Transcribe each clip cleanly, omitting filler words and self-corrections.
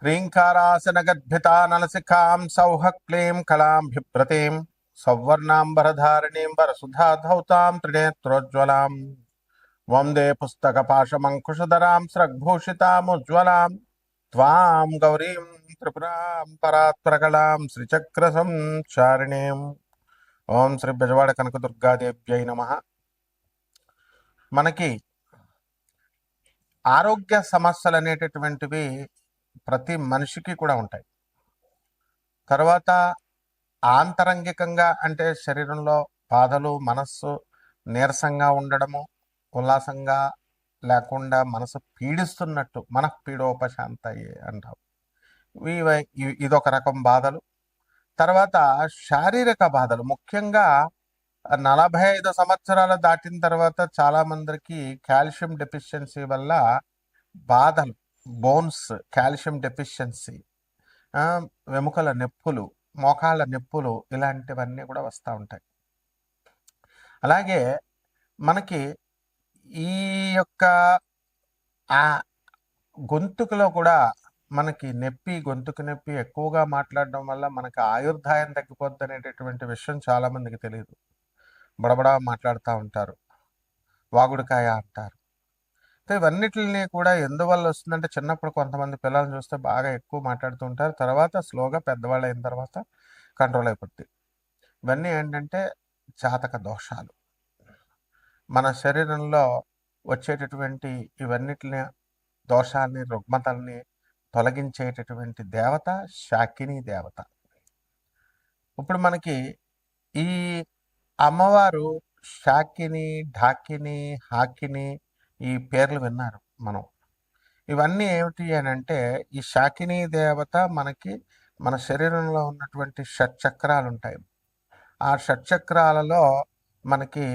ह्रीङ्कारासनगद्भितानलसिखां सौः क्लीं कलां बिभ्रतीं सौवर्णाम्बरधारिणीं वरसुधाधौतां त्रिनेत्रोज्ज्वलां वन्दे पुस्तकपाशमङ्कुशधरां स्रग्भूषितामुज्ज्वलां त्वां गौरीं त्रिपुरां परात्परकलां श्रीचक्रसंचारिणीम् ఓం శ్రీ బెజవాడ కనకదుర్గాదేవ్యై నమః. మనకి ఆరోగ్య సమస్యలు అనేటటువంటివి ప్రతి మనిషికి కూడా ఉంటాయి. తర్వాత ఆంతరంగికంగా అంటే శరీరంలో బాధలు, మనస్సు నీరసంగా ఉండడము, ఉల్లాసంగా లేకుండా మనసు పీడిస్తున్నట్టు మనఃపీడోపశాంతయే అంటాం. ఇదొక రకం బాధలు. తర్వాత శారీరక బాధలు, ముఖ్యంగా 45 సంవత్సరాలు దాటిన తర్వాత చాలా మందికి కాల్షియం డెఫిషియన్సీ వల్ల బాధలు, బోన్స్ కాల్షియం డెఫిషియన్సీ, వెముకల నొప్పులు, మోకాళ్ళ నొప్పులు, ఇలాంటివన్నీ కూడా వస్తూ ఉంటాయి. అలాగే మనకి ఈ యొక్క గొంతుకులో కూడా మనకి గొంతుకు నొప్పి ఎక్కువగా మాట్లాడడం వల్ల మనకి ఆయుర్దాయం తగ్గిపోద్ది అనేటటువంటి విషయం చాలామందికి తెలియదు. బడబడా మాట్లాడుతూ ఉంటారు, వాగుడికాయ అంటారు. ఇవన్నిటిని కూడా ఎందువల్ల వస్తుందంటే, చిన్నప్పుడు కొంతమంది పిల్లల్ని చూస్తే బాగా ఎక్కువ మాట్లాడుతూ ఉంటారు, తర్వాత స్లోగా పెద్దవాళ్ళు అయిన తర్వాత కంట్రోల్ అయిపోద్ది. ఇవన్నీ ఏంటంటే జాతక దోషాలు. మన శరీరంలో వచ్చేటటువంటి ఇవన్నిటిని దోషాలని, రుగ్మతల్ని తొలగించేటటువంటి దేవత శాకిని దేవత. ఇప్పుడు మనకి ఈ అమ్మవారు శాకిని, ఢాకిని, హాకిని, ఈ పేర్లు విన్నారు మనం. ఇవన్నీ ఏమిటి అని అంటే, ఈ శాకిని దేవత మనకి మన శరీరంలో ఉన్నటువంటి షట్చక్రాలు ఉంటాయి. ఆ షట్చక్రాలలో మనకి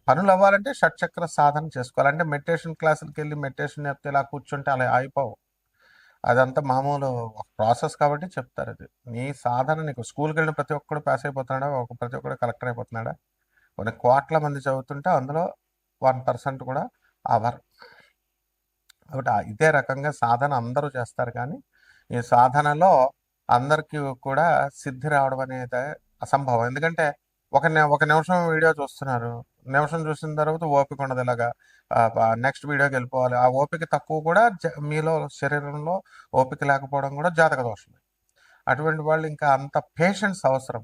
పనులు అవ్వాలంటే షట్చక్ర సాధన చేసుకోవాలంటే, మెడిటేషన్ క్లాసులకి వెళ్ళి మెడిటేషన్ చెప్తే ఇలా కూర్చుంటే అలా అయిపోవు. అదంతా మామూలు ఒక ప్రాసెస్ కాబట్టి చెప్తారు. అది నీ సాధన. నీకు స్కూల్కి వెళ్ళిన ప్రతి ఒక్కడు పాస్ అయిపోతున్నాడా, ప్రతి ఒక్కడు కలెక్టర్ అయిపోతున్నాడా? కొన్ని కోట్ల మంది చదువుతుంటే అందులో 1% కూడా అవర్. కాబట్టి ఇదే రకంగా సాధన అందరూ చేస్తారు, కానీ ఈ సాధనలో అందరికీ కూడా సిద్ధి రావడం అనేది అసంభవం. ఎందుకంటే ఒక నిమిషం వీడియో చూస్తున్నారు, నిమిషం చూసిన తర్వాత ఓపిక ఉండదు, ఇలాగా నెక్స్ట్ వీడియోకి వెళ్ళిపోవాలి. ఆ ఓపిక తక్కువ కూడా మీలో శరీరంలో ఓపిక లేకపోవడం కూడా జాతక దోషమే. అటువంటి వాళ్ళు ఇంకా అంత పేషెన్స్ అవసరం.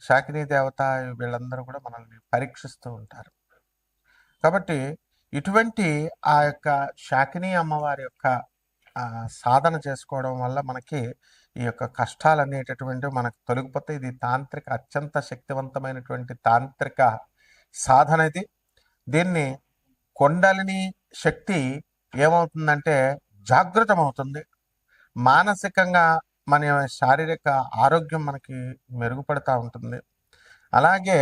శాకిని దేవత వీళ్ళందరూ కూడా మనల్ని పరీక్షిస్తూ ఉంటారు. కాబట్టి ఇటువంటి ఆ యొక్క శాకిని అమ్మవారి యొక్క సాధన చేసుకోవడం వల్ల మనకి ఈ యొక్క కష్టాలు అనేటటువంటివి మనకు తొలగిపోతే ఇది తాంత్రిక, అత్యంత శక్తివంతమైనటువంటి తాంత్రిక సాధన ఇది. దీన్ని కొండలిని శక్తి ఏమవుతుందంటే జాగృతమవుతుంది. మానసికంగా మన శారీరక ఆరోగ్యం మనకి మెరుగుపడుతూ ఉంటుంది. అలాగే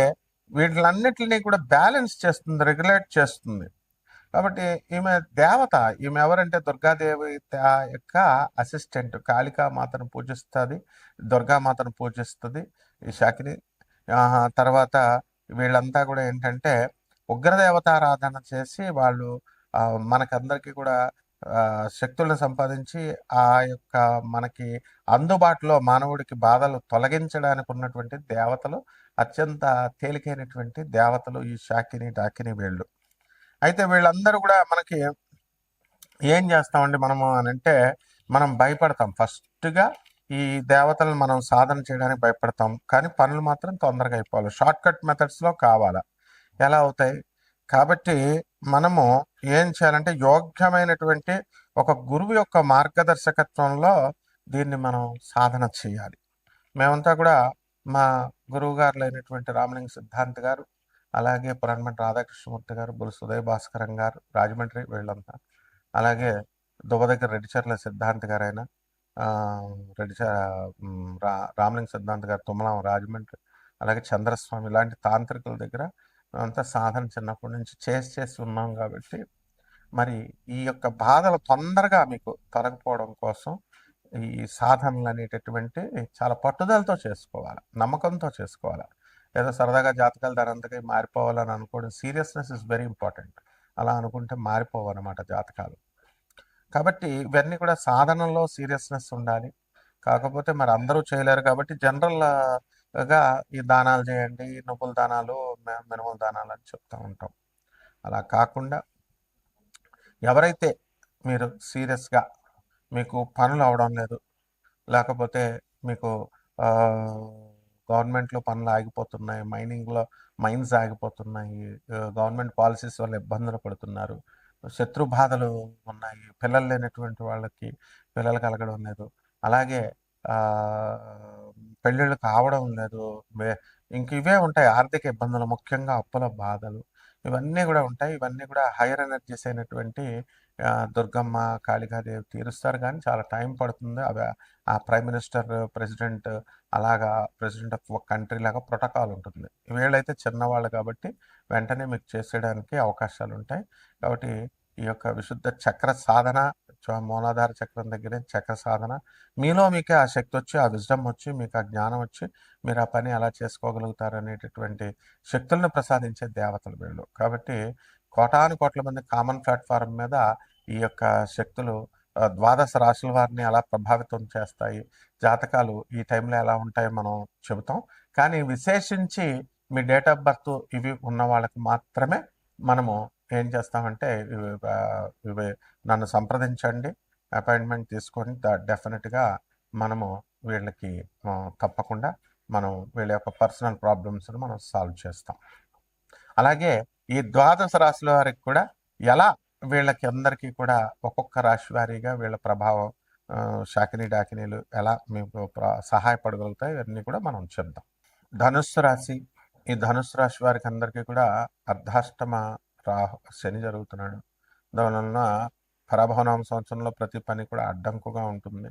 వీటిలన్నిటిని కూడా బ్యాలెన్స్ చేస్తుంది, రెగ్యులేట్ చేస్తుంది. కాబట్టి ఈమె దేవత. ఈమె ఎవరంటే దుర్గాదేవి యొక్క అసిస్టెంట్. కాళికామాతను పూజిస్తుంది, దుర్గామాతను పూజిస్తుంది ఈ శాకిని. తర్వాత వీళ్ళంతా కూడా ఏంటంటే ఉగ్రదేవతారాధన చేసి వాళ్ళు మనకందరికీ కూడా శక్తులను సంపాదించి ఆ యొక్క మనకి అందుబాటులో మానవుడికి బాధలు తొలగించడానికి ఉన్నటువంటి దేవతలు, అత్యంత తేలికైనటువంటి దేవతలు ఈ శాకిని, డాకిని వీళ్ళు. అయితే వీళ్ళందరూ కూడా మనకి ఏం చేస్తామండి మనము అని అంటే, మనం భయపడతాం. ఫస్ట్గా ఈ దేవతలను మనం సాధన చేయడానికి భయపడతాం, కానీ పనులు మాత్రం తొందరగా అయిపోవాలి. షార్ట్ కట్ మెథడ్స్లో కావాలా, ఎలా అవుతాయి? కాబట్టి మనము ఏం చేయాలంటే, యోగ్యమైనటువంటి ఒక గురువు యొక్క మార్గదర్శకత్వంలో దీన్ని మనం సాధన చేయాలి. మేమంతా కూడా మా గురువు గారులైనటువంటి రామలింగ సిద్ధాంత్ గారు, అలాగే పురాణమఠ రాధాకృష్ణమూర్తి గారు, బుల్ సుదయ భాస్కరం గారు రాజమండ్రి, వీళ్ళంతా, అలాగే దువ్వ దగ్గర రెడ్డిచర్ల సిద్ధాంత్ గారైనా, రామలింగ సిద్ధాంత్ గారు తుమ్మలం రాజమండ్రి, అలాగే చంద్రస్వామి, ఇలాంటి తాంత్రికుల దగ్గర మేమంతా సాధన చిన్నప్పటి నుంచి చేసి ఉన్నాం. కాబట్టి మరి ఈ యొక్క బాధలు తొందరగా మీకు తొలగిపోవడం కోసం ఈ సాధనలు అనేటటువంటి చాలా పట్టుదలతో చేసుకోవాలి, నమ్మకంతో చేసుకోవాలి. ఏదో సరదాగా జాతకాలు దానంతగా మారిపోవాలని అనుకోవడం, సీరియస్నెస్ ఇస్ వెరీ ఇంపార్టెంట్. అలా అనుకుంటే మారిపోవన్నమాట జాతకాలు. కాబట్టి ఇవన్నీ కూడా సాధనలో సీరియస్నెస్ ఉండాలి. కాకపోతే మరి అందరూ చేయలేరు కాబట్టి జనరల్‌గా ఈ దానాలు చేయండి, నువ్వుల దానాలు, మినుముల దానాలు అని చెప్తా ఉంటాం. అలా కాకుండా ఎవరైతే మీరు సీరియస్‌గా మీకు పనులు అవ్వడం లేదు, లేకపోతే మీకు గవర్నమెంట్‌లో పనులు ఆగిపోతున్నాయి, మైన్స్ ఆగిపోతున్నాయి, గవర్నమెంట్ పాలిసీస్ వల్ల ఇబ్బందులు పడుతున్నారు, శత్రు బాధలు ఉన్నాయి, పిల్లలు లేనటువంటి వాళ్ళకి పిల్లలు కలగడం లేదు, అలాగే పెళ్ళిళ్ళు కావడం లేదు, ఇంక ఇవే ఉంటాయి ఆర్థిక ఇబ్బందులు, ముఖ్యంగా అప్పుల బాధలు, ఇవన్నీ కూడా ఉంటాయి. ఇవన్నీ కూడా హైయర్ ఎనర్జీస్ అయినటువంటి దుర్గమ్మ, కాళికాదేవి తీరుస్తారు కానీ చాలా టైం పడుతుంది. అవి ఆ ప్రైమ్ మినిస్టర్, ప్రెసిడెంట్, అలాగా ప్రెసిడెంట్ ఆఫ్ ఒక కంట్రీ లాగా ప్రోటోకాల్ ఉంటుంది. వీళ్ళైతే చిన్నవాళ్ళు కాబట్టి వెంటనే మీకు చేసేయడానికి అవకాశాలు ఉంటాయి. కాబట్టి ఈ యొక్క విశుద్ధ చక్ర సాధన, మూలాధార చక్రం దగ్గరే చక్ర సాధన, మీకే ఆ శక్తి వచ్చి, ఆ విజ్డమ్ వచ్చి, మీకు ఆ జ్ఞానం వచ్చి, మీరు ఆ పని ఎలా చేసుకోగలుగుతారు అనేటటువంటి శక్తులను ప్రసాదించే దేవతలు వీళ్ళు. కాబట్టి కోటాను కోట్ల మంది కామన్ ప్లాట్ఫారం మీద ఈ యొక్క శక్తులు ద్వాదశ రాశుల వారిని ఎలా ప్రభావితం చేస్తాయి, జాతకాలు ఈ టైంలో ఎలా ఉంటాయో మనం చెబుతాం. కానీ విశేషించి మీ డేట్ ఆఫ్ బర్త్ ఇవి ఉన్న వాళ్ళకి మాత్రమే మనము ఏం చేస్తామంటే ఇవి నన్ను సంప్రదించండి, అపాయింట్మెంట్ తీసుకొని డెఫినెట్గా మనము వీళ్ళకి తప్పకుండా మనం వీళ్ళ యొక్క పర్సనల్ ప్రాబ్లమ్స్ని మనం సాల్వ్ చేస్తాం. అలాగే ఈ ద్వాదశ రాశుల వారికి కూడా ఎలా వీళ్ళకి అందరికీ కూడా ఒక్కొక్క రాశి వారీగా వీళ్ళ ప్రభావం, శాకిని డాకినీలు ఎలా మీకు సహాయపడగలుగుతాయి ఇవన్నీ కూడా మనం చెప్దాం. ధనుస్సు రాశి, ఈ ధనుస్సు రాశి వారికి అందరికీ కూడా అర్ధాష్టమ శని జరుగుతున్నాడు. దానివలన పరాభవనామ సంవత్సరంలో ప్రతి పని కూడా అడ్డంకుగా ఉంటుంది.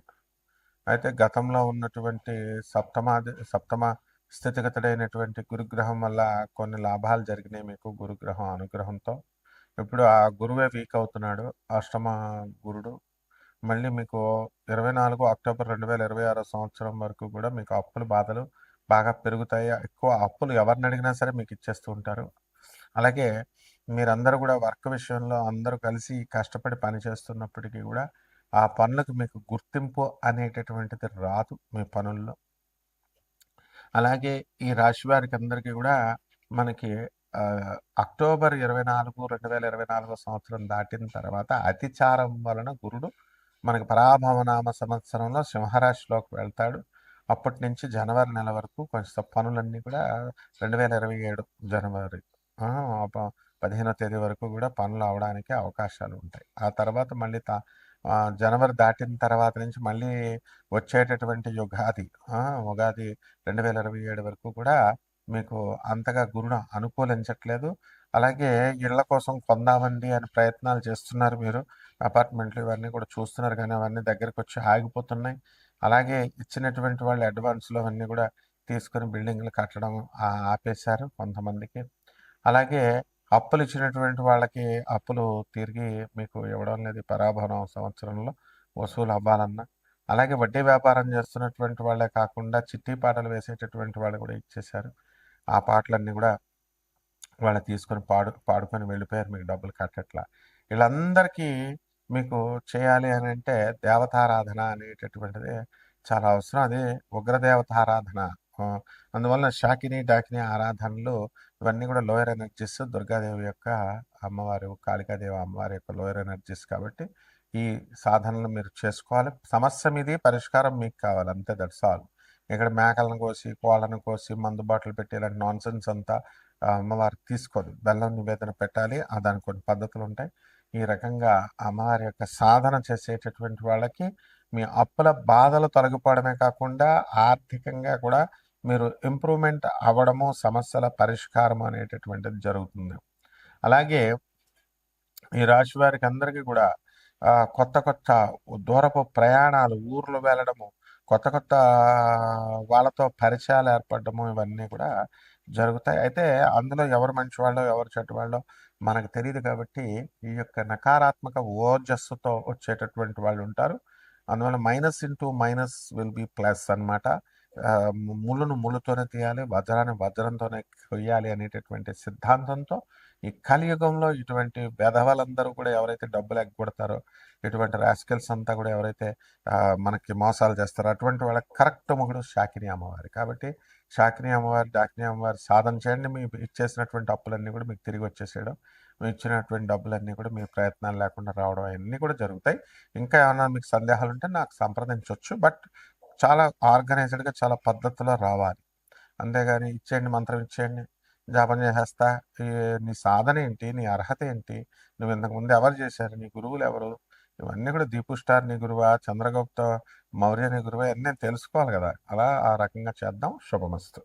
అయితే గతంలో ఉన్నటువంటి సప్తమ స్థితిగతుడైనటువంటి గురుగ్రహం వల్ల కొన్ని లాభాలు జరిగినాయి మీకు, గురుగ్రహం అనుగ్రహంతో. ఇప్పుడు ఆ గురువే వీక్ అవుతున్నాడు, అష్టమ గురుడు. మళ్ళీ మీకు 24 అక్టోబర్ 2026 సంవత్సరం వరకు కూడా మీకు అప్పుల బాధలు బాగా పెరుగుతాయి. ఎక్కువ అప్పులు ఎవరిని అడిగినా సరే మీకు ఇచ్చేస్తూ ఉంటారు. అలాగే మీరందరూ కూడా వర్క్ విషయంలో అందరూ కలిసి కష్టపడి పని చేస్తున్నప్పటికీ కూడా ఆ పనులకు మీకు గుర్తింపు అనేటటువంటిది రాదు మీ పనుల్లో. అలాగే ఈ రాశి వారికి అందరికీ కూడా మనకి అక్టోబర్ 24, 2024 సంవత్సరం దాటిన తర్వాత అతిచారం వలన గురుడు మనకి పరాభవనామ సంవత్సరంలో సింహరాశిలోకి వెళ్తాడు. అప్పటి నుంచి జనవరి నెల వరకు కొంచెం పనులన్నీ కూడా 2027 జనవరి 15వ తేదీ వరకు కూడా పనులు అవడానికి అవకాశాలు ఉంటాయి. ఆ తర్వాత మళ్ళీ జనవరి దాటిన తర్వాత నుంచి మళ్ళీ వచ్చేటటువంటి ఉగాది 2027 వరకు కూడా మీకు అంతగా గురుడు అనుకూలించట్లేదు. అలాగే ఇళ్ల కోసం కొందామండి అని ప్రయత్నాలు చేస్తున్నారు మీరు, అపార్ట్మెంట్లు ఇవన్నీ కూడా చూస్తున్నారు కానీ అవన్నీ దగ్గరకు వచ్చి ఆగిపోతున్నాయి. అలాగే ఇచ్చినటువంటి వాళ్ళు అడ్వాన్స్లో అవన్నీ కూడా తీసుకొని బిల్డింగ్లు కట్టడం ఆపేశారు కొంతమందికి. అలాగే అప్పులు ఇచ్చినటువంటి వాళ్ళకి అప్పులు తిరిగి మీకు ఇవ్వడం లేదు పరాభవనం సంవత్సరంలో వసూలు అవ్వాలన్నా. అలాగే వడ్డీ వ్యాపారం చేస్తున్నటువంటి వాళ్ళే కాకుండా చిట్టి పాటలు వేసేటటువంటి వాళ్ళు కూడా ఇచ్చేశారు. ఆ పాటలన్నీ కూడా వాళ్ళు తీసుకొని పాడుకొని వెళ్ళిపోయారు, మీకు డబ్బులు కట్టట్లా. వీళ్ళందరికీ మీకు చేయాలి అని అంటే దేవతారాధన అనేటటువంటిది చాలా అవసరం. అది ఉగ్రదేవతారాధన. అందువలన శాకిని డాకిని ఆరాధనలు ఇవన్నీ కూడా లోయర్ ఎనర్జీస్, దుర్గాదేవి యొక్క అమ్మవారు, కాళికాదేవి అమ్మవారి యొక్క లోయర్ ఎనర్జీస్. కాబట్టి ఈ సాధనలు మీరు చేసుకోవాలి. సమస్య మీది, పరిష్కారం మీకు కావాలి, అంతే, దట్స్ ఆల్. ఇక్కడ మేకలను కోసి, కోళ్ళను కోసి, మందు బాటలు పెట్టి ఇలాంటి నాన్ సెన్స్ అంతా అమ్మవారు తీసుకోదు. బెల్లం నివేదన పెట్టాలి, దానికి కొన్ని పద్ధతులు ఉంటాయి. ఈ రకంగా అమ్మవారి యొక్క సాధన చేసేటటువంటి వాళ్ళకి మీ అప్పుల బాధలు తొలగిపోవడమే కాకుండా ఆర్థికంగా కూడా మీరు ఇంప్రూవ్మెంట్ అవ్వడము, సమస్యల పరిష్కారం అనేటటువంటిది జరుగుతుంది. అలాగే ఈ రాశి వారికి అందరికీ కూడా కొత్త కొత్త దూరపు ప్రయాణాలు, ఊర్లు వెళ్ళడము, కొత్త కొత్త వాళ్ళతో పరిచయాలు ఏర్పడము, ఇవన్నీ కూడా జరుగుతాయి. అయితే అందులో ఎవరు మంచివాళ్ళో ఎవరు చెడ్డవాళ్ళో మనకు తెలియదు. కాబట్టి ఈ యొక్క నకారాత్మక ఓజస్సుతో వచ్చేటటువంటి వాళ్ళు ఉంటారు. అందువల్ల minus into minus will be plus అనమాట. ముళ్ళును ముళ్ళుతోనే తీయాలి, వజ్రాన్ని వజ్రంతోనే కొయ్యాలి అనేటటువంటి సిద్ధాంతంతో ఈ కలియుగంలో ఇటువంటి వెధవలందరూ కూడా ఎవరైతే డబ్బులు ఎగ్గొడతారో, ఇటువంటి రాస్కెల్స్ అంతా కూడా ఎవరైతే మనకి మోసాలు చేస్తారో అటువంటి వాళ్ళకి కరెక్ట్ మొగుడు శాకిని అమ్మవారి. కాబట్టి శాకిని అమ్మవారి, డాకిని అమ్మవారి సాధన చేయండి. మీ ఇచ్చేసినటువంటి అప్పులన్నీ కూడా మీకు తిరిగి వచ్చేసేయడం, మీరు ఇచ్చినటువంటి డబ్బులన్నీ కూడా మీ ప్రయత్నాలు లేకుండా రావడం అన్నీ కూడా జరుగుతాయి. ఇంకా ఏమన్నా మీకు సందేహాలు ఉంటే నాకు సంప్రదించవచ్చు. బట్ చాలా ఆర్గనైజ్డ్‌గా చాలా పద్ధతిలో రావాలి. అంతేగాని ఇచ్చేయండి, మంత్రం ఇచ్చేయండి, జపం చేసేస్తా, ఈ నీ సాధన ఏంటి? నీ అర్హత ఏంటి? నువ్వు ఇంతకుముందు ఎవరు చేశారు? నీ గురువులెవరు? ఇవన్నీ కూడా 'దీపు స్టార్' నీ గురువా? 'చంద్రగుప్త మౌర్య' నీ గురువా? ఇయన్నీ నేను తెలుసుకోవాలి గదా! అలా ఆ రకంగా చేద్దాం. శుభమస్తు.